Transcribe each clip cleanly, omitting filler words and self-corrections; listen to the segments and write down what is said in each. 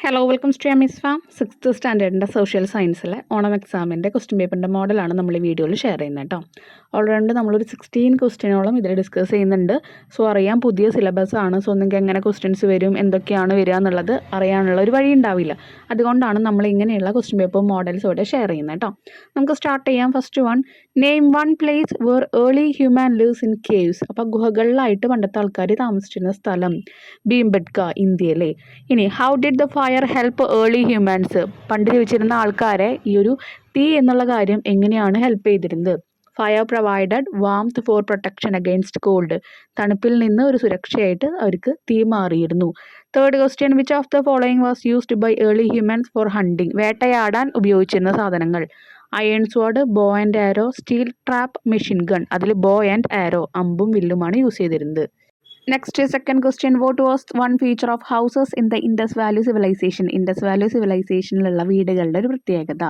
Hello welcome to miss farm sixth സ്റ്റാൻഡേർഡിൻ്റെ social സയൻസിലെ ഓണം എക്സാമിൻ്റെ ക്വസ്റ്റ്യൻ പേപ്പറിൻ്റെ മോഡലാണ് നമ്മൾ ഈ വീഡിയോയിൽ ഷെയർ ചെയ്യുന്നത് കേട്ടോ. ഓൾറെഡി നമ്മളൊരു 16 ക്വസ്റ്റ്യനോളം ഇതിൽ ഡിസ്കസ് ചെയ്യുന്നുണ്ട്. സോ അറിയാം, പുതിയ സിലബസ് ആണ്. സോ നിങ്ങൾക്ക് എങ്ങനെ ക്വസ്റ്റ്യൻസ് വരും, എന്തൊക്കെയാണ് വരിക എന്നുള്ളത് അറിയാനുള്ള ഒരു വഴി ഉണ്ടാവില്ല. അതുകൊണ്ടാണ് നമ്മൾ ഇങ്ങനെയുള്ള ക്വസ്റ്റ്യൻ പേപ്പർ മോഡൽസ് ഇവിടെ ഷെയർ ചെയ്യുന്നത് കേട്ടോ. നമുക്ക് സ്റ്റാർട്ട് ചെയ്യാം. First one, name one place where early human lives in caves. അപ്പോൾ ഗുഹകളിലായിട്ട് പണ്ടത്തെ ആൾക്കാർ താമസിച്ചിരുന്ന സ്ഥലം ഭീംബെട്ക, ഇന്ത്യയിലെ. ഇനി how did the fire help early humans. പണ്ട് ജീവിച്ചിരുന്ന ആൾക്കാരെ ഈ ഒരു തീ എന്നുള്ള കാര്യം എങ്ങനെയാണ് ഹെൽപ്പ് ചെയ്തിരുന്നത്? Fire provided warmth for protection against cold. തണുപ്പിൽ നിന്ന് ഒരു സുരക്ഷയായിട്ട് അവർക്ക് തീ മാറിയിരുന്നു. Third question, which of the following was used by early humans for hunting. വേട്ടയാടാൻ ഉപയോഗിച്ചിരുന്ന സാധനങ്ങൾ: iron sword, bow and arrow, steel trap, machine gun. അതിൽ ബോ ആൻഡ് ആരോ, അമ്പും വില്ലുമാണ് യൂസ് ചെയ്തിരുന്നത്. Next second question, what was one feature of houses in the Indus valley civilisation. Indus valley സിവിലൈസേഷനിലുള്ള വീടുകളുടെ ഒരു പ്രത്യേകത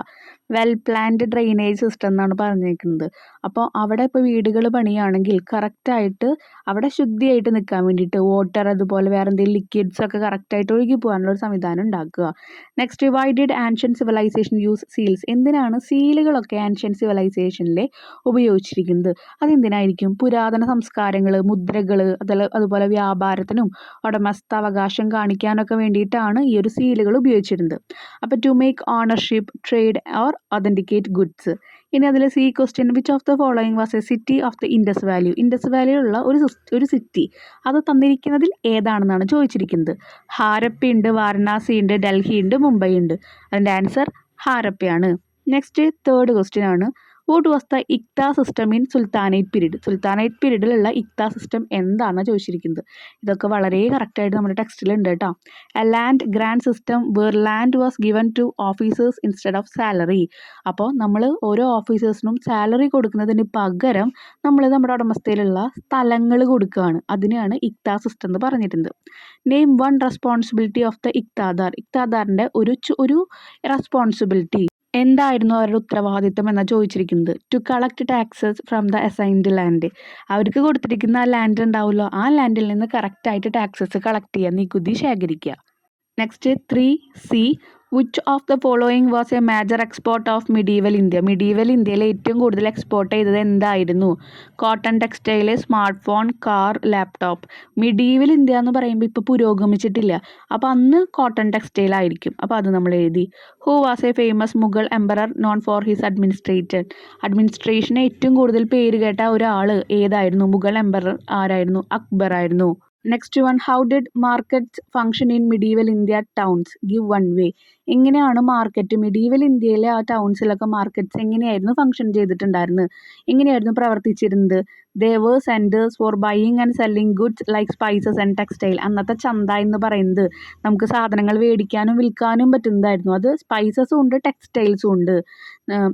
വെൽ പ്ലാൻഡ് ഡ്രെയിനേജ് സിസ്റ്റം എന്നാണ് പറഞ്ഞിരിക്കുന്നത്. അപ്പോൾ അവിടെ ഇപ്പോൾ വീടുകൾ പണിയാണെങ്കിൽ കറക്റ്റായിട്ട് അവിടെ ശുദ്ധിയായിട്ട് നിൽക്കാൻ വേണ്ടിയിട്ട് വാട്ടർ അതുപോലെ വേറെ എന്തെങ്കിലും ലിക്വിഡ്സ് ഒക്കെ കറക്റ്റായിട്ട് ഒഴുകി പോകാനുള്ള ഒരു സംവിധാനം ഉണ്ടാക്കുക. Next, why did ancient civilisation use seals. എന്തിനാണ് സീലുകളൊക്കെ ആൻഷ്യൻ സിവിലൈസേഷനിൽ ഉപയോഗിച്ചിരിക്കുന്നത്? അതെന്തിനായിരിക്കും? പുരാതന സംസ്കാരങ്ങൾ, മുദ്രകൾ, അതുപോലെ വ്യാപാരത്തിനും ഉടമസ്ഥാവകാശം കാണിക്കാനൊക്കെ വേണ്ടിയിട്ടാണ് ഈ ഒരു സീലുകൾ ഉപയോഗിച്ചിരുന്നത്. അപ്പോൾ to make ownership, trade or authenticate goods. ഇനി അതിൽ C question, which of the following was a city of the Indus valley. Indus വാലിയിലുള്ള ഒരു സിറ്റി അത് തന്നിരിക്കുന്നതിൽ ഏതാണെന്നാണ് ചോദിച്ചിരിക്കുന്നത്. ഹാരപ്പയുണ്ട്, വാരണാസി ഉണ്ട്, ഡൽഹി ഉണ്ട്, മുംബൈ ഉണ്ട്. അതിൻ്റെ ആൻസർ ഹാരപ്പയാണ്. നെക്സ്റ്റ് തേർഡ് ക്വസ്റ്റ്യൻ ആണ്, what was the iqta system in sultanate period. Sultanate പീരീഡിലുള്ള ഇക്ത സിസ്റ്റം എന്താണെന്ന് ചോദിച്ചിരിക്കുന്നത്. ഇതൊക്കെ വളരെ കറക്റ്റായിട്ട് നമ്മുടെ ടെക്സ്റ്റിലുണ്ട് കേട്ടോ. A land grant system where land was given to officers instead of salary. അപ്പോൾ നമ്മൾ ഓരോ ഓഫീസേഴ്സിനും സാലറി കൊടുക്കുന്നതിന് പകരം നമ്മൾ നമ്മുടെ ഉടമസ്ഥയിലുള്ള സ്ഥലങ്ങൾ കൊടുക്കുകയാണ്. അതിനെയാണ് ഇക്ത സിസ്റ്റം എന്ന് പറഞ്ഞിട്ടുണ്ട്. Name one responsibility of the iqtadar. ഇക്താദാറിൻ്റെ ഒരു റെസ്പോൺസിബിലിറ്റി എന്തായിരുന്നു അവരുടെ ഉത്തരവാദിത്തം എന്നാണ് ചോദിച്ചിരിക്കുന്നത്. To collect taxes from the assigned land. അവർക്ക് കൊടുത്തിരിക്കുന്ന ആ ലാൻഡ് ഉണ്ടാവുമല്ലോ, ആ ലാൻഡിൽ നിന്ന് കറക്റ്റായിട്ട് ടാക്സസ് കളക്ട് ചെയ്യുക, നികുതി ശേഖരിക്കുക. Next 3C, which of the following was a major export of medieval India. Medieval ഇന്ത്യയിൽ ഏറ്റവും കൂടുതൽ എക്സ്പോർട്ട് ചെയ്തത് എന്തായിരുന്നു? Cotton textile, smart phone, car, laptop. Medieval India എന്ന് പറയുമ്പോൾ ഇപ്പോൾ പുരോഗമിച്ചിട്ടില്ല. അപ്പോൾ അന്ന് കോട്ടൺ ടെക്സ്റ്റൈൽ ആയിരിക്കും. അപ്പോൾ അത് നമ്മൾ എഴുതി. Who was a famous Mughal emperor known for his അഡ്മിനിസ്ട്രേഷന് ഏറ്റവും കൂടുതൽ പേര് കേട്ട ഒരാൾ ഏതായിരുന്നു? മുഗൾ എംപറർ ആരായിരുന്നു? അക്ബർ ആയിരുന്നു. Next one, how did markets function in medieval India towns. Give one way. എങ്ങനെയാണ് മാർക്കറ്റ് മിഡീവൽ ഇന്ത്യയിലെ ആ ടൗൺസിലൊക്കെ മാർക്കറ്റ്സ് എങ്ങനെയായിരുന്നു ഫംഗ്ഷൻ ചെയ്തിട്ടുണ്ടായിരുന്നത്? എങ്ങനെയായിരുന്നു പ്രവർത്തിച്ചിരുന്നത്? They were centres four buying and selling goods like spices and textile. അന്നത്തെ ചന്ത എന്ന് പറയുന്നത് നമുക്ക് സാധനങ്ങൾ മേടിക്കാനും വിൽക്കാനും പറ്റുന്നതായിരുന്നു. അത് സ്പൈസസും ഉണ്ട്, ടെക്സ്റ്റൈൽസും ഉണ്ട്.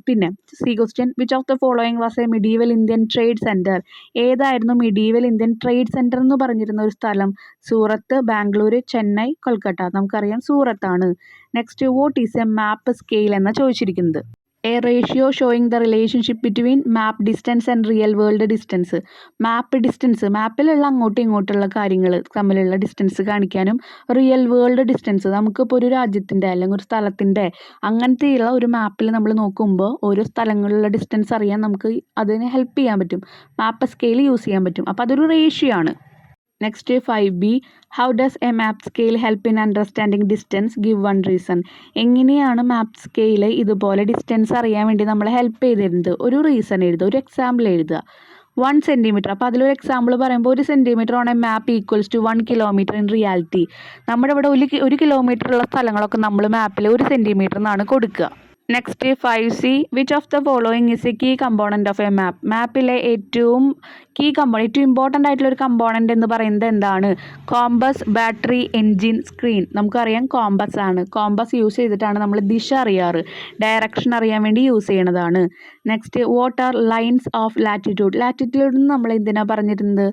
പിന്നെ C question, which of the following was A medieval Indian trade centre. ഏതായിരുന്നു മിഡീവൽ ഇന്ത്യൻ ട്രേഡ് സെൻറ്റർ എന്ന് പറഞ്ഞിരുന്ന ഒരു സ്ഥലം? സൂറത്ത്, ബാംഗ്ലൂർ, ചെന്നൈ, കൊൽക്കത്ത. നമുക്കറിയാം സൂറത്താണ്. Next, what is a map scale എന്ന് ചോദിച്ചിരിക്കുന്നത്. A ratio showing the relationship between map distance and real world distance. Map distance, മാപ്പിലുള്ള അങ്ങോട്ടും ഇങ്ങോട്ടുള്ള കാര്യങ്ങൾ തമ്മിലുള്ള ഡിസ്റ്റൻസ് കാണിക്കാനും റിയൽ വേൾഡ് ഡിസ്റ്റൻസ്, നമുക്കിപ്പോൾ ഒരു രാജ്യത്തിൻ്റെ അല്ലെങ്കിൽ ഒരു സ്ഥലത്തിൻ്റെ അങ്ങനത്തെയുള്ള ഒരു മാപ്പിൽ നമ്മൾ നോക്കുമ്പോൾ ഓരോ സ്ഥലങ്ങളിലുള്ള ഡിസ്റ്റൻസ് അറിയാൻ നമുക്ക് അതിനെ ഹെൽപ്പ് ചെയ്യാൻ പറ്റും. മാപ്പ് സ്കെയിൽ യൂസ് ചെയ്യാൻ പറ്റും. അപ്പോൾ അതൊരു റേഷ്യോ ആണ്. Next 5B, how does A map scale help in understanding distance. Give one reason. എങ്ങനെയാണ് മാപ്പ് സ്കെയിൽ ഇതുപോലെ ഡിസ്റ്റൻസ് അറിയാൻ വേണ്ടി നമ്മളെ ഹെൽപ്പ് ചെയ്തിരുന്നത്? ഒരു റീസൺ എഴുതുക, ഒരു എക്സാമ്പിൾ എഴുതുക. 1 സെൻറ്റിമീറ്റർ. അപ്പോൾ അതിലൊരു എക്സാമ്പിൾ പറയുമ്പോൾ 1 centimetre on a map equals to 1 kilometre in reality. നമ്മുടെ ഇവിടെ 1 കിലോമീറ്റർ ഉള്ള സ്ഥലങ്ങളൊക്കെ നമ്മൾ മാപ്പിൽ 1 സെൻറ്റിമീറ്റർ എന്നാണ് കൊടുക്കുക. Next 5C, which of the following is a key component of a map. മാപ്പിലെ ഏറ്റവും ഇമ്പോർട്ടൻ്റ് ആയിട്ടുള്ള ഒരു കമ്പോണൻ്റ് എന്ന് പറയുന്നത് എന്താണ്? Compass, battery, engine, screen. നമുക്കറിയാം കോമ്പസ് ആണ്. കോമ്പസ് യൂസ് ചെയ്തിട്ടാണ് നമ്മൾ ദിശ അറിയാറ്, ഡയറക്ഷൻ അറിയാൻ വേണ്ടി യൂസ് ചെയ്യണതാണ്. Next, what are lines of latitude. Latitude നമ്മൾ എന്തിനാണ് പറഞ്ഞിരുന്നത്?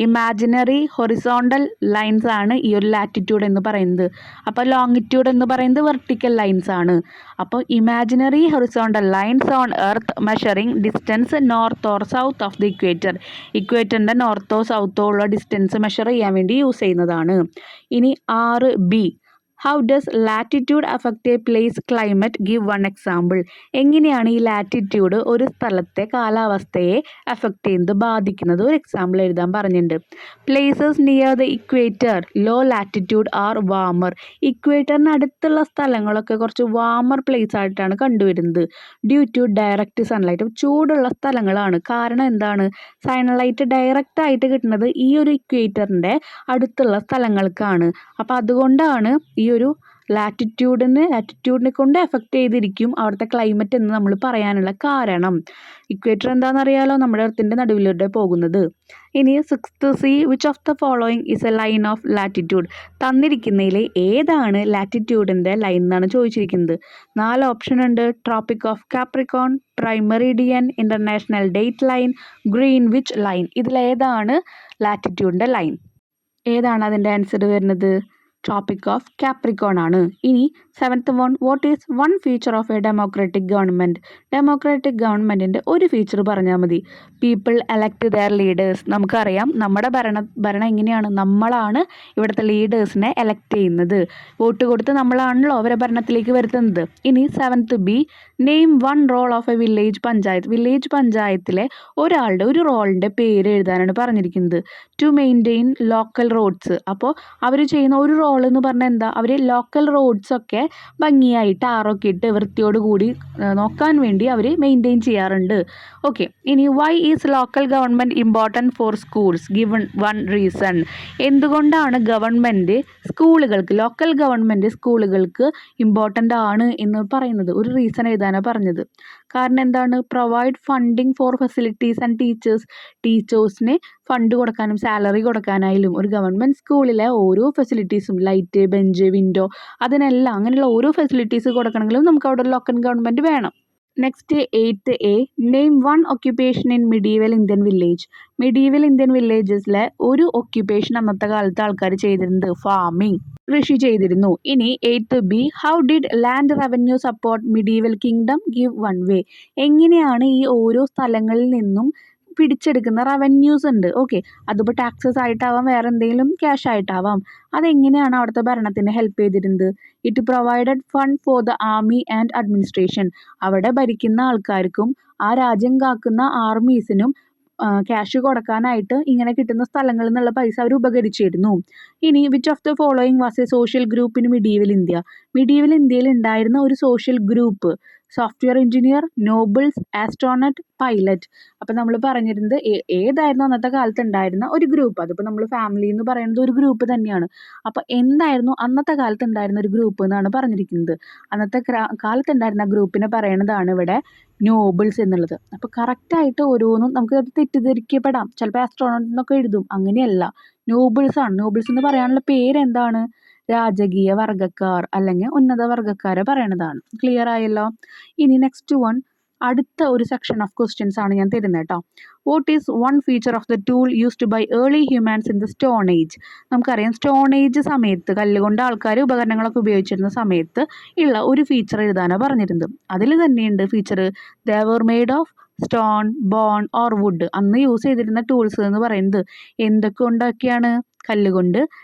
ഇമാജിനറി ഹൊറിസോണ്ടൽ ലൈൻസ് ആണ് ഈ ഒരു ലാറ്റിറ്റ്യൂഡ് എന്ന് പറയുന്നത്. അപ്പോൾ ലോങ്ങിറ്റ്യൂഡ് എന്ന് പറയുന്നത് വെർട്ടിക്കൽ ലൈൻസ് ആണ്. അപ്പോൾ imaginary horizontal lines on earth measuring distance north or south of the equator. ഇക്വേറ്ററിൻ്റെ നോർത്തോ സൗത്തോ ഉള്ള ഡിസ്റ്റൻസ് മെഷർ ചെയ്യാൻ വേണ്ടി യൂസ് ചെയ്യുന്നതാണ്. ഇനി 6B, how does latitude affect a place climate? Give one example. എങ്ങനെയാണ് ഈ ലാറ്റിറ്റ്യൂഡ് ഒരു സ്ഥലത്തെ കാലാവസ്ഥയെ അഫക്റ്റ് ചെയ്യുന്നത്, ബാധിക്കുന്നത്? ഒരു എക്സാമ്പിൾ എഴുതാൻ പറഞ്ഞിട്ടുണ്ട്. Places near the equator low latitude are warmer. ഇക്വേറ്ററിന് അടുത്തുള്ള സ്ഥലങ്ങളൊക്കെ കുറച്ച് വാമർ പ്ലേസ് ആയിട്ടാണ് കണ്ടുവരുന്നത്. Due to direct sunlight. ചൂടുള്ള സ്ഥലങ്ങളാണ്. കാരണം എന്താണ്? സൺലൈറ്റ് ഡയറക്റ്റ് ആയിട്ട് കിട്ടുന്നത് ഈ ഒരു ഇക്വേറ്ററിൻ്റെ അടുത്തുള്ള സ്ഥലങ്ങൾക്കാണ്. അപ്പോൾ അതുകൊണ്ടാണ് ഈ ഒരു ലാറ്റിറ്റ്യൂഡിനെ കൊണ്ട് എഫക്റ്റ് ചെയ്തിരിക്കും അവിടുത്തെ ക്ലൈമറ്റ് എന്ന് നമ്മൾ പറയാനുള്ള കാരണം. ഇക്വേറ്റർ എന്താണെന്നറിയാലോ, നമ്മുടെ എർത്തിൻ്റെ നടുവിലൂടെ പോകുന്നത്. ഇനി 6th C, which of the following is a line of latitude? തന്നിരിക്കുന്നതിൽ ഏതാണ് ലാറ്റിറ്റ്യൂഡിൻ്റെ ലൈൻ എന്നാണ് ചോദിച്ചിരിക്കുന്നത്. 4 ഓപ്ഷൻ ഉണ്ട്. Tropic of Capricorn, prime meridian, international date line, Greenwich line. ഇതിലേതാണ് ലാറ്റിറ്റ്യൂഡിൻ്റെ ലൈൻ? ഏതാണ് അതിൻ്റെ ആൻസർ വരുന്നത്? ട്രോപ്പിക് ഓഫ് കാപ്രിക്കോൺ ആണ്. ഇനി 7th one, what is one feature of a democratic government? Democratic ഗവൺമെൻറ്റിൻ്റെ ഒരു ഫീച്ചർ പറഞ്ഞാൽ മതി. People elect their leaders. നമുക്കറിയാം നമ്മുടെ ഭരണം എങ്ങനെയാണ്? നമ്മളാണ് ഇവിടുത്തെ ലീഡേഴ്സിനെ എലക്ട് ചെയ്യുന്നത്. വോട്ട് കൊടുത്ത് നമ്മളാണല്ലോ അവരെ ഭരണത്തിലേക്ക് വരുത്തുന്നത്. ഇനി 7th B, name one role of a village panchayat. Village പഞ്ചായത്തിലെ ഒരു റോളിൻ്റെ പേര് എഴുതാനാണ് പറഞ്ഞിരിക്കുന്നത്. To maintain local roads. അപ്പോൾ അവർ ചെയ്യുന്ന ഒരു റോൾ എന്ന് പറഞ്ഞാൽ എന്താ? അവർ ലോക്കൽ റോഡ്സൊക്കെ ഭംഗിയായി ടാറൊക്കെ ഇട്ട് വൃത്തിയോട് കൂടി നോക്കാൻ വേണ്ടി അവർ മെയിൻറ്റെയിൻ ചെയ്യാറുണ്ട്. ഓക്കെ. ഇനി why is local government important for schools? Given one reason. എന്തുകൊണ്ടാണ് ലോക്കൽ ഗവൺമെൻറ് സ്കൂളുകൾക്ക് ഇമ്പോർട്ടൻ്റ് ആണ് എന്ന് പറയുന്നത്? ഒരു റീസൺ എഴുതാനാണ് പറഞ്ഞത്. കാരണം എന്താണ്? Provide funding for facilities and ടീച്ചേഴ്സിന് ഫണ്ട് കൊടുക്കാനും സാലറി കൊടുക്കാനായാലും ഒരു ഗവൺമെൻറ് സ്കൂളിലെ ഓരോ ഫെസിലിറ്റീസും, ലൈറ്റ്, ബെഞ്ച്, വിൻഡോ, അതിനെല്ലാം അങ്ങനെയുള്ള ഓരോ ഫെസിലിറ്റീസ് കൊടുക്കണമെങ്കിലും നമുക്ക് അവിടെ ലോക്കൽ ഗവൺമെൻറ് വേണം. Next 8th A, name one occupation in medieval Indian village. Medieval Indian വില്ലേജസിലെ ഒരു ഒക്യുപ്പേഷൻ അന്നത്തെ കാലത്ത് ആൾക്കാർ ചെയ്തിരുന്നത് ഫാമിംഗ്, കൃഷി ചെയ്തിരുന്നു. ഇനി 8th B, how did land revenue support medieval kingdom? Give one way. എങ്ങനെയാണ് ഈ ഓരോ സ്ഥലങ്ങളിൽ നിന്നും പിടിച്ചെടുക്കുന്ന റവന്യൂസ് ഉണ്ട്. ഓക്കെ, അതിപ്പോൾ ടാക്സസ് ആയിട്ടാവാം, വേറെ എന്തെങ്കിലും ക്യാഷ് ആയിട്ടാവാം. അതെങ്ങനെയാണ് അവിടുത്തെ ഭരണത്തിന് ഹെൽപ്പ് ചെയ്തിരുന്നത്? It provided fund for the army and administration. അവിടെ ഭരിക്കുന്ന ആൾക്കാർക്കും ആ രാജ്യം കാക്കുന്ന ആർമീസിനും ക്യാഷ് കൊടുക്കാനായിട്ട് ഇങ്ങനെ കിട്ടുന്ന സ്ഥലങ്ങളിൽ നിന്നുള്ള പൈസ അവർ ഉപകരിച്ചിരുന്നു. ഇനി which of the following was A social group in medieval India? Medieval ഇന്ത്യയിൽ ഉണ്ടായിരുന്ന ഒരു social group. Software engineer, nobles, astronaut, pilot. അപ്പം നമ്മൾ പറഞ്ഞിരുന്നത് ഏതായിരുന്നു അന്നത്തെ കാലത്ത് ഉണ്ടായിരുന്ന ഒരു ഗ്രൂപ്പ്? അതിപ്പോൾ നമ്മൾ ഫാമിലി എന്ന് പറയുന്നത് ഒരു ഗ്രൂപ്പ് തന്നെയാണ്. അപ്പോൾ എന്തായിരുന്നു അന്നത്തെ കാലത്ത് ഉണ്ടായിരുന്ന ഒരു ഗ്രൂപ്പ് എന്നാണ് പറഞ്ഞിരിക്കുന്നത്. അന്നത്തെ കാലത്ത് ഉണ്ടായിരുന്ന ഗ്രൂപ്പിനെ പറയണതാണ് ഇവിടെ നോബിൾസ് എന്നുള്ളത്. അപ്പോൾ കറക്റ്റായിട്ട് ഓരോന്നും നമുക്ക് അത് തെറ്റിദ്ധരിക്കപ്പെടാം. ചിലപ്പോൾ ആസ്ട്രോണറ്റ് എന്നൊക്കെ എഴുതും. അങ്ങനെയല്ല, നോബിൾസ് ആണ്. നോബിൾസ് എന്ന് പറയാനുള്ള പേരെന്താണ്? രാജകീയ വർഗ്ഗക്കാർ അല്ലെങ്കിൽ ഉന്നത വർഗ്ഗക്കാരെ പറയണതാണ്. ക്ലിയർ ആയല്ലോ? ഇനി നെക്സ്റ്റ് വൺ, അടുത്ത ഒരു സെക്ഷൻ ഓഫ് ക്വസ്റ്റ്യൻസ് ആണ് ഞാൻ തരുന്നത് കേട്ടോ. What is one feature of the tool used by early humans in the stone age? നമുക്കറിയാം സ്റ്റോൺ ഏജ് സമയത്ത് കല്ലുകൊണ്ട് ആൾക്കാർ ഉപകരണങ്ങളൊക്കെ ഉപയോഗിച്ചിരുന്ന സമയത്ത് ഉള്ള ഒരു ഫീച്ചർ എഴുതാനാണ് പറഞ്ഞിരുന്നത്. അതിൽ തന്നെയുണ്ട് feature, they were made of stone, bone or wood. അന്ന് യൂസ് ചെയ്തിരുന്ന ടൂൾസ് എന്ന് പറയുന്നത് എന്തൊക്കെ കൊണ്ടൊക്കെയാണ്? കല്ലുകൊണ്ട്,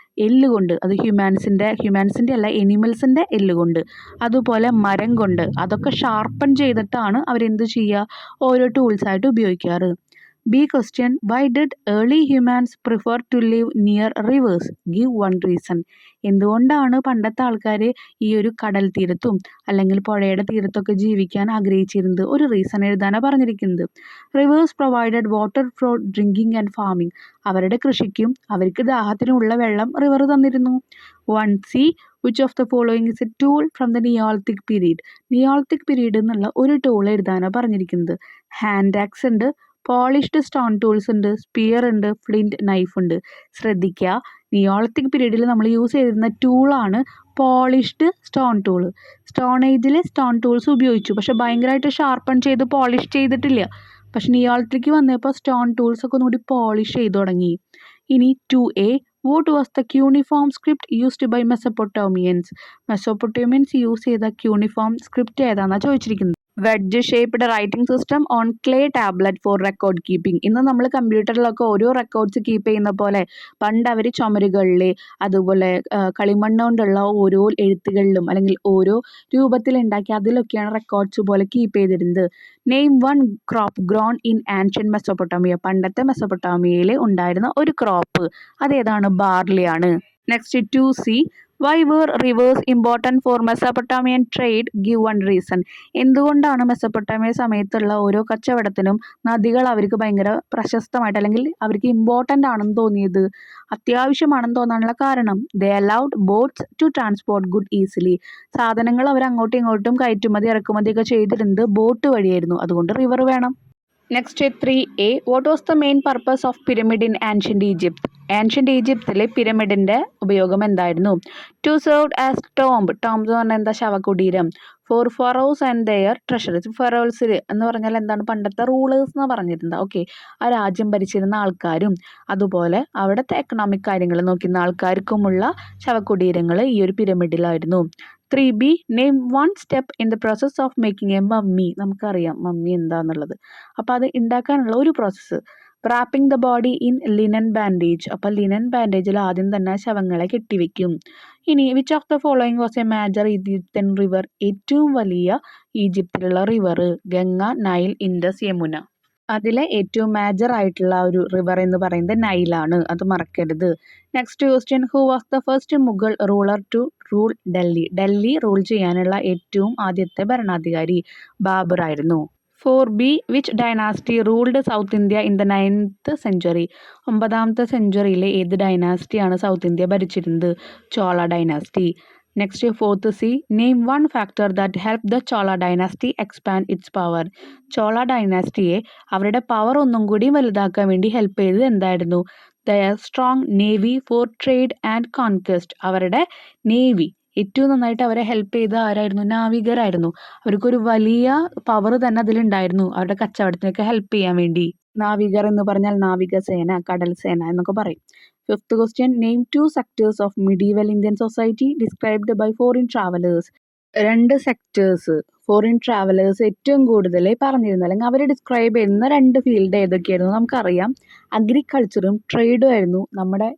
എല്ലുകൊണ്ട്, അത് ഹ്യൂമാൻസിൻ്റെ അല്ല എനിമൽസിൻ്റെ എല്ലുകൊണ്ട്, അതുപോലെ മരം കൊണ്ട്. അതൊക്കെ ഷാർപ്പൺ ചെയ്തിട്ടാണ് അവരെന്ത് ചെയ്യുക? ഓരോ ടൂൾസായിട്ട് ഉപയോഗിക്കാറ്. B question, why did early humans prefer to live near rivers? Give one reason. എന്തുകൊണ്ടാണ് പണ്ടത്തെ ആൾക്കാർ ഈ ഒരു കടൽ തീരത്തും അല്ലെങ്കിൽ പുഴയുടെ തീരത്തൊക്കെ ജീവിക്കാൻ ആഗ്രഹിച്ചിരുന്നത്? ഒരു റീസൺ എഴുതാനാണ് പറഞ്ഞിരിക്കുന്നത്. Rivers provided water for drinking and farming. അവരുടെ കൃഷിക്കും അവർക്ക് ദാഹത്തിനുമുള്ള വെള്ളം റിവർ തന്നിരുന്നു. 1C, which of the following is a tool from the neolithic period? Neolithic period എന്നുള്ള ഒരു ടൂൾ എഴുതാനാണ് പറഞ്ഞിരിക്കുന്നത്. ഹാൻഡ് ആക്സ് ഉണ്ട്, പോളിഷ്ഡ് സ്റ്റോൺ ടൂൾസ് ഉണ്ട്, സ്പിയർ ഉണ്ട്, ഫ്ലിൻറ്റ് നൈഫ് ഉണ്ട്. ശ്രദ്ധിക്കുക, നിയോളിത്തിക് പീരീഡിൽ നമ്മൾ യൂസ് ചെയ്തിരുന്ന ടൂളാണ് പോളിഷ്ഡ് സ്റ്റോൺ ടൂൾ. സ്റ്റോൺ ഏജിൽ സ്റ്റോൺ ടൂൾസ് ഉപയോഗിച്ചു, പക്ഷെ ഭയങ്കരമായിട്ട് ഷാർപ്പൺ ചെയ്ത് പോളിഷ് ചെയ്തിട്ടില്ല. പക്ഷെ നിയോളിത്തിക്ക് വന്നപ്പോൾ സ്റ്റോൺ ടൂൾസ് ഒക്കെ ഒന്നുകൂടി പോളിഷ് ചെയ്ത് തുടങ്ങി. ഇനി 2A, what was the cuneiform script used by Mesopotamians? Mesopotamians use ചെയ്ത ക്യൂണിഫോം സ്ക്രിപ്റ്റ് ഏതാണെന്നാണ് ചോദിച്ചിരിക്കുന്നത്. Wedge shaped writing system on clay tablet for record keeping. ഇന്ന് നമ്മൾ കമ്പ്യൂട്ടറിലൊക്കെ ഓരോ റെക്കോർഡ്സ് കീപ്പ് ചെയ്യുന്ന പോലെ പണ്ട് അവർ ചുമരുകളിൽ അതുപോലെ കളിമണ്ണ് കൊണ്ടുള്ള ഓരോ എഴുത്തുകളിലും അല്ലെങ്കിൽ ഓരോ രൂപത്തിലുണ്ടാക്കി അതിലൊക്കെയാണ് റെക്കോർഡ്സ് പോലെ കീപ്പ് ചെയ്തിരുന്നത്. Name one crop grown in ancient Mesopotamia. പണ്ടത്തെ മെസൊപ്പൊട്ടാമിയയിൽ ഉണ്ടായിരുന്ന ഒരു ക്രോപ്പ് അതേതാണ്? ബാർലിയാണ്. Next 2C. Why were rivers important for Mesopotamian trade? Give one reason. എന്തുകൊണ്ടാണ് മെസപ്പൊട്ടാമിയ സമയത്തുള്ള ഓരോ കച്ചവടത്തിനും നദികൾ അവർക്ക് ഭയങ്കര പ്രശസ്തമായിട്ട് അല്ലെങ്കിൽ അവർക്ക് ഇമ്പോർട്ടൻ്റ് ആണെന്ന് തോന്നിയത്, അത്യാവശ്യമാണെന്ന് തോന്നാനുള്ള കാരണം? They allowed boats to transport good easily. സാധനങ്ങൾ അവർ അങ്ങോട്ടും ഇങ്ങോട്ടും കയറ്റുമതി ഇറക്കുമതിയൊക്കെ ചെയ്തിരുന്നത് ബോട്ട് വഴിയായിരുന്നു. അതുകൊണ്ട് റിവർ വേണം. Next 3A. What was the main purpose of pyramid in ancient Egypt? Ancient ഈജിപ്തിലെ പിരമിഡിൻ്റെ ഉപയോഗം എന്തായിരുന്നു? To serve as tomb. Tomb എന്ന് പറഞ്ഞാൽ എന്താ? ശവകുടീരം. For pharaohs and their treasuries. ഫറോൾസിൽ എന്ന് പറഞ്ഞാൽ എന്താണ്? പണ്ടത്തെ റൂളേഴ്സ് എന്ന് പറഞ്ഞിരുന്നത്. ഓക്കെ, ആ രാജ്യം ഭരിച്ചിരുന്ന ആൾക്കാരും അതുപോലെ അവിടുത്തെ എക്കണോമിക് കാര്യങ്ങൾ നോക്കുന്ന ആൾക്കാർക്കുമുള്ള ശവകുടീരങ്ങൾ ഈ ഒരു പിരമിഡിലായിരുന്നു. 3B. Name one step in the process of making a mummy. നമുക്കറിയാം മമ്മി എന്താണെന്നുള്ളത്. അപ്പോൾ അത് ഉണ്ടാക്കാനുള്ള ഒരു process. Wrapping the body in linen bandage. അപ്പോൾ ലിനൻ ബാൻഡേജിൽ ആദ്യം തന്നെ ശവങ്ങളെ കെട്ടിവെക്കും. ഇനി which of the following was a major Egyptian river? ഏറ്റവും വലിയ ഈജിപ്തിലുള്ള റിവർ ഗംഗ, നൈൽ, ഇൻഡസ്, യമുന. അതിലെ ഏറ്റവും മേജർ ആയിട്ടുള്ള ഒരു റിവർ എന്ന് പറയുന്നത് നൈലാണ്. അത് മറക്കരുത്. Next question. Who was the first Mughal ruler to rule Delhi? Delhi rule ചെയ്യാനുള്ള ഏറ്റവും ആദ്യത്തെ ഭരണാധികാരി ബാബർ ആയിരുന്നു. 4B. Which dynasty ruled south India in the 9th century? 9th സെഞ്ച്വറിയിലെ ഏത് ഡൈനാസ്റ്റിയാണ് സൗത്ത് ഇന്ത്യ ഭരിച്ചിരുന്നത്? Chola dynasty. Next 4th C. Name one factor that help the Chola dynasty expand its power. Chola ഡൈനാസ്റ്റിയെ അവരുടെ പവർ ഒന്നും കൂടി വലുതാക്കാൻ വേണ്ടി ഹെൽപ്പ് ചെയ്തത് എന്തായിരുന്നു? Their strong navy for trade and conquest. അവരുടെ നേവി ഏറ്റവും നന്നായിട്ട് അവരെ ഹെൽപ്പ് ചെയ്ത ആരായിരുന്നു? നാവികരായിരുന്നു. അവർക്കൊരു വലിയ പവർ തന്നെ അതിലുണ്ടായിരുന്നു അവരുടെ കച്ചവടത്തിനൊക്കെ ഹെൽപ്പ് ചെയ്യാൻ വേണ്ടി. നാവികർ എന്ന് പറഞ്ഞാൽ നാവികസേന, കടൽ സേന എന്നൊക്കെ പറയും. 5th question. Name 2 sectors of medieval Indian society described by foreign travellers. 2 sectors foreign travellers ഏറ്റവും കൂടുതൽ പറഞ്ഞിരുന്നത് അല്ലെങ്കിൽ അവർ ഡിസ്ക്രൈബ് ചെയ്യുന്ന 2 ഫീൽഡ് ഏതൊക്കെയായിരുന്നു? നമുക്കറിയാം അഗ്രികൾച്ചറും ട്രേഡും ആയിരുന്നു നമ്മുടെ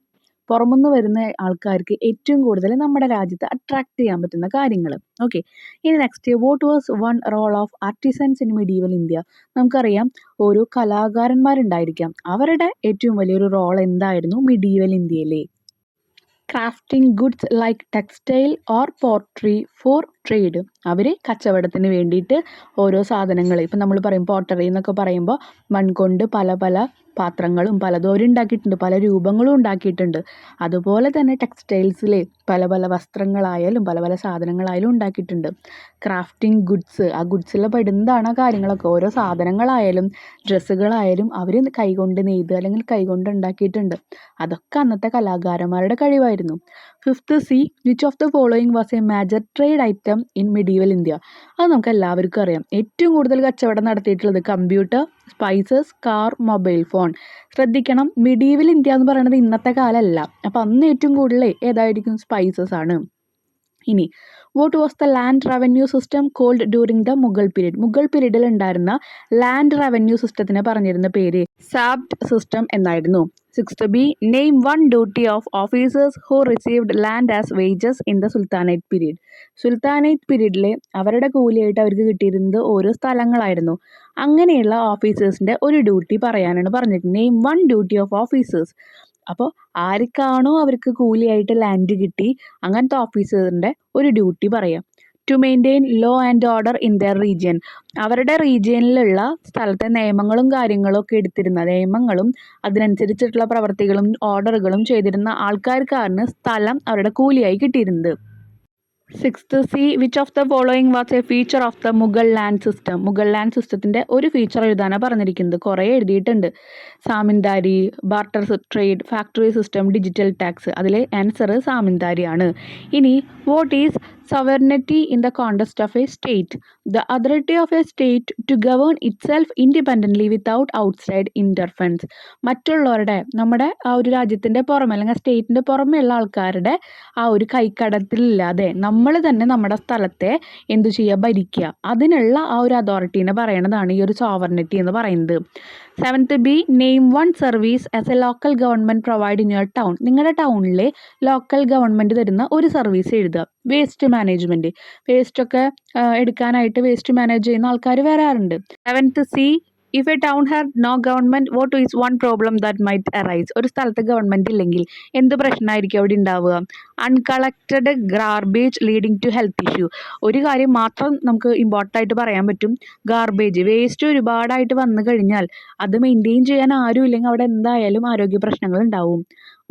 പുറമെന്ന് വരുന്ന ആൾക്കാർക്ക് ഏറ്റവും കൂടുതൽ നമ്മുടെ രാജ്യത്ത് അട്രാക്ട് ചെയ്യാൻ പറ്റുന്ന കാര്യങ്ങൾ. ഓക്കെ, ഇനി next. What was one role of artisans in medieval India? നമുക്കറിയാം ഓരോ കലാകാരന്മാരുണ്ടായിരിക്കാം. അവരുടെ ഏറ്റവും വലിയൊരു റോൾ എന്തായിരുന്നു മിഡീവൽ ഇന്ത്യയിലെ? Crafting goods like textile or pottery for trade. അവർ കച്ചവടത്തിന് വേണ്ടിയിട്ട് ഓരോ സാധനങ്ങൾ, ഇപ്പം നമ്മൾ പറയും പോട്ടറി എന്നൊക്കെ പറയുമ്പോൾ മൺകൊണ്ട് പല പല പാത്രങ്ങളും പലതും അവരുണ്ടാക്കിയിട്ടുണ്ട്, പല രൂപങ്ങളും ഉണ്ടാക്കിയിട്ടുണ്ട്. അതുപോലെ തന്നെ ടെക്സ്റ്റൈൽസിലെ പല പല വസ്ത്രങ്ങളായാലും പല പല സാധനങ്ങളായാലും ഉണ്ടാക്കിയിട്ടുണ്ട്. ക്രാഫ്റ്റിംഗ് ഗുഡ്സ്, ആ ഗുഡ്സിൽ പെടുന്നതാണ് ആ കാര്യങ്ങളൊക്കെ. ഓരോ സാധനങ്ങളായാലും ഡ്രസ്സുകളായാലും അവർ കൈകൊണ്ട് നെയ്ത് അല്ലെങ്കിൽ കൈകൊണ്ട് ഉണ്ടാക്കിയിട്ടുണ്ട്. അതൊക്കെ അന്നത്തെ കലാകാരന്മാരുടെ കഴിവായിരുന്നു. 5th C. Which of the following was a major trade item in medieval India? അത് നമുക്ക് എല്ലാവർക്കും അറിയാം. ഏറ്റവും കൂടുതൽ കച്ചവടം നടത്തിയിട്ടുള്ളത് computer, spices, car, mobile phone. ശ്രദ്ധിക്കണം, മിഡീവൽ ഇന്ത്യ എന്ന് പറയുന്നത് ഇന്നത്തെ കാലമല്ല. അപ്പം അന്ന് ഏറ്റവും കൂടുതൽ ഏതായിരിക്കും? സ്പൈസസ് ആണ്. ഇനി what was the land revenue system called during the Mughal period? Mughal പീരീഡിൽ ഉണ്ടായിരുന്ന ലാൻഡ് റവന്യൂ സിസ്റ്റത്തിന് പറഞ്ഞിരുന്ന പേര് സാബ്റ്റ് സിസ്റ്റം എന്നായിരുന്നു. 6th B. Name one duty of officers who received land as wages in the sultanate period. Sultanate പീരീഡിൽ അവരുടെ കൂലിയായിട്ട് അവർക്ക് കിട്ടിയിരുന്നത് ഓരോ സ്ഥലങ്ങളായിരുന്നു. അങ്ങനെയുള്ള ഓഫീസേഴ്സിൻ്റെ ഒരു ഡ്യൂട്ടി പറയാനാണ് പറഞ്ഞിരിക്കുന്നത്. Name one duty of officers. അപ്പോൾ ആർക്കാണോ അവർക്ക് കൂലിയായിട്ട് ലാൻഡ് കിട്ടി അങ്ങനത്തെ ഓഫീസറിൻ്റെ ഒരു ഡ്യൂട്ടി പറയാം. To maintain law and order in their region. അവരുടെ റീജിയനിലുള്ള സ്ഥലത്തെ നിയമങ്ങളും കാര്യങ്ങളും ഒക്കെ എടുത്തിരുന്ന നിയമങ്ങളും അതിനനുസരിച്ചിട്ടുള്ള പ്രവർത്തികളും ഓർഡറുകളും ചെയ്തിരുന്ന ആൾക്കാർക്കാണ് സ്ഥലം അവരുടെ കൂലിയായി കിട്ടിയിരുന്നത്. 6th C. Which of the following was a feature of the Mughal land system? Mughal land സിസ്റ്റത്തിൻ്റെ ഒരു ഫീച്ചർ എഴുതാനാണ് പറഞ്ഞിരിക്കുന്നത്. കുറേ എഴുതിയിട്ടുണ്ട്. Zamindari, barter trade, factory system, digital tax. അതിലെ ആൻസർ സാമിന്ദാരിയാണ്. ഇനി what is sovereignty in the context of a state, the authority of a state to govern itself independently without outside interference. മറ്റുള്ളവരുടെ നമ്മുടെ ആ ഒരു രാജ്യത്തിൻ്റെ പുറമെ അല്ലെങ്കിൽ സ്റ്റേറ്റിൻ്റെ പുറമെയുള്ള ആൾക്കാരുടെ ആ ഒരു കൈക്കടത്തിലില്ലാതെ നമ്മൾ തന്നെ നമ്മുടെ സ്ഥലത്തെ എന്തു ചെയ്യുക, ഭരിക്കുക. അതിനുള്ള ആ ഒരു അതോറിറ്റീനെ പറയണതാണ് ഈ ഒരു സോവർണിറ്റി എന്ന് പറയുന്നത്. 7th B, name one service as A local government provide in your town. നിങ്ങളുടെ ടൗണിലെ ലോക്കൽ ഗവൺമെൻറ് തരുന്ന ഒരു സർവീസ് എഴുതുക. വേസ്റ്റ് മാനേജ്മെൻറ്റ്, വേസ്റ്റൊക്കെ എടുക്കാനായിട്ട് വേസ്റ്റ് മാനേജ് ചെയ്യുന്ന ആൾക്കാർ വരാറുണ്ട്. 7th C, if a town had no government what is one problem that might arise. ഒരു സ്ഥലത്ത് ഗവൺമെൻറ് ഇല്ലെങ്കിൽ എന്ത് പ്രശ്നമായിരിക്കും അവിടെ ഉണ്ടാവുക? Uncollected garbage leading to health issue. ഒരു കാര്യം മാത്രം നമുക്ക് ഇമ്പോർട്ടൻ്റ് ആയിട്ട് പറയാൻ പറ്റും, ഗാർബേജ് വേസ്റ്റ് ഒരുപാടായിട്ട് വന്നു കഴിഞ്ഞാൽ അത് മെയിൻറ്റെയിൻ ചെയ്യാൻ ആരും ഇല്ലെങ്കിൽ അവിടെ എന്തായാലും ആരോഗ്യ പ്രശ്നങ്ങൾ ഉണ്ടാവും.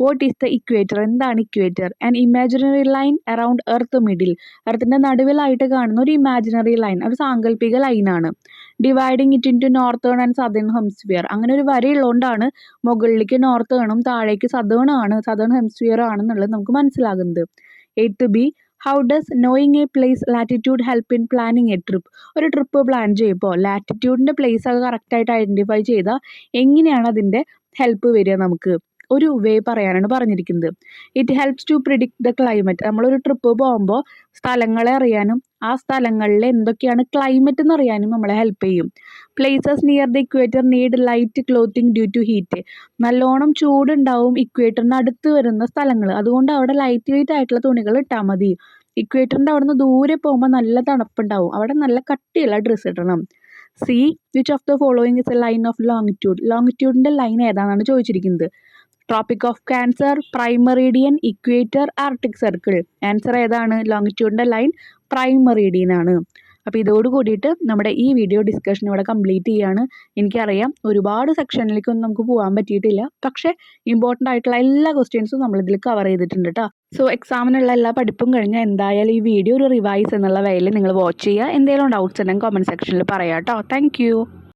What is the equator? എന്താണ് equator? An imaginary line around earth middle. എർത്തിൻ്റെ നടുവിലായിട്ട് കാണുന്ന ഒരു ഇമാജിനറി ലൈൻ, ഒരു സാങ്കല്പിക ലൈനാണ്. Dividing it into northern and southern hemisphere. അങ്ങനെ ഒരു വരയുള്ളതുകൊണ്ടാണ് മുകളിലേക്ക് നോർത്ത് ആണും താഴേക്ക് സദേൺ ഹെമിസ്ഫിയർ ആണെന്നുള്ളത് നമുക്ക് മനസ്സിലാകുന്നത്. 8th B, how does knowing A place latitude help in planning A trip. ഒരു ട്രിപ്പ് പ്ലാൻ ചെയ്യുമ്പോൾ ലാറ്റിറ്റ്യൂഡിൻ്റെ പ്ലേസ് ഒക്കെ കറക്റ്റായിട്ട് ഐഡൻറ്റിഫൈ ചെയ്താൽ എങ്ങനെയാണ് അതിൻ്റെ ഹെൽപ്പ് വരിക? നമുക്ക് ഒരു വേ പറയാനാണ് പറഞ്ഞിരിക്കുന്നത്. It helps to predict the climate. നമ്മളൊരു ട്രിപ്പ് പോകുമ്പോൾ സ്ഥലങ്ങളെ അറിയാനും ആ സ്ഥലങ്ങളിൽ എന്തൊക്കെയാണ് ക്ലൈമറ്റ് എന്ന് അറിയാനും നമ്മളെ ഹെൽപ്പ് ചെയ്യും. Places near the equator need light clothing due to heat. നല്ലോണം ചൂടുണ്ടാവും ഇക്വേറ്ററിന് അടുത്ത് വരുന്ന സ്ഥലങ്ങൾ, അതുകൊണ്ട് അവിടെ ലൈറ്റ് വെയിറ്റ് ആയിട്ടുള്ള തുണികൾ ഇട്ടാൽ മതി. ഇക്വേറ്ററിൻ്റെ അവിടെ നിന്ന് ദൂരെ പോകുമ്പോൾ നല്ല തണുപ്പുണ്ടാവും, അവിടെ നല്ല കട്ടിയുള്ള ഡ്രസ്സ് ഇടണം. C, which of the following is a line of longitude. ലോങ്ങിറ്റ്യൂഡിൻ്റെ ലൈൻ ഏതാണെന്നാണ് ചോദിച്ചിരിക്കുന്നത്. Tropic of Cancer, prime meridian, equator, Arctic circle. Answer ഏതാണ്? ലോങ്ങിറ്റ്യൂഡിൻ്റെ ലൈൻ പ്രൈം മെറിഡിയൻ ആണ്. അപ്പോൾ ഇതോട് കൂടിയിട്ട് നമ്മുടെ ഈ വീഡിയോ ഡിസ്കഷൻ ഇവിടെ കംപ്ലീറ്റ് ചെയ്യാണ്. എനിക്കറിയാം ഒരുപാട് സെക്ഷനിലേക്കൊന്നും നമുക്ക് പോകാൻ പറ്റിയിട്ടില്ല, പക്ഷേ ഇമ്പോർട്ടൻ്റ് ആയിട്ടുള്ള എല്ലാ ക്വസ്റ്റ്യൻസും നമ്മളിതിൽ കവർ ചെയ്തിട്ടുണ്ട് കേട്ടോ. സോ എക്സാമിനുള്ള എല്ലാ പഠിപ്പും കഴിഞ്ഞാൽ എന്തായാലും ഈ വീഡിയോ ഒരു റിവൈസ് എന്നുള്ള വേയിൽ നിങ്ങൾ വാച്ച് ചെയ്യുക. എന്തെങ്കിലും ഡൗട്ട്സ് ഉണ്ടെങ്കിൽ കമൻറ്റ് സെക്ഷനിൽ പറയാം കേട്ടോ. താങ്ക്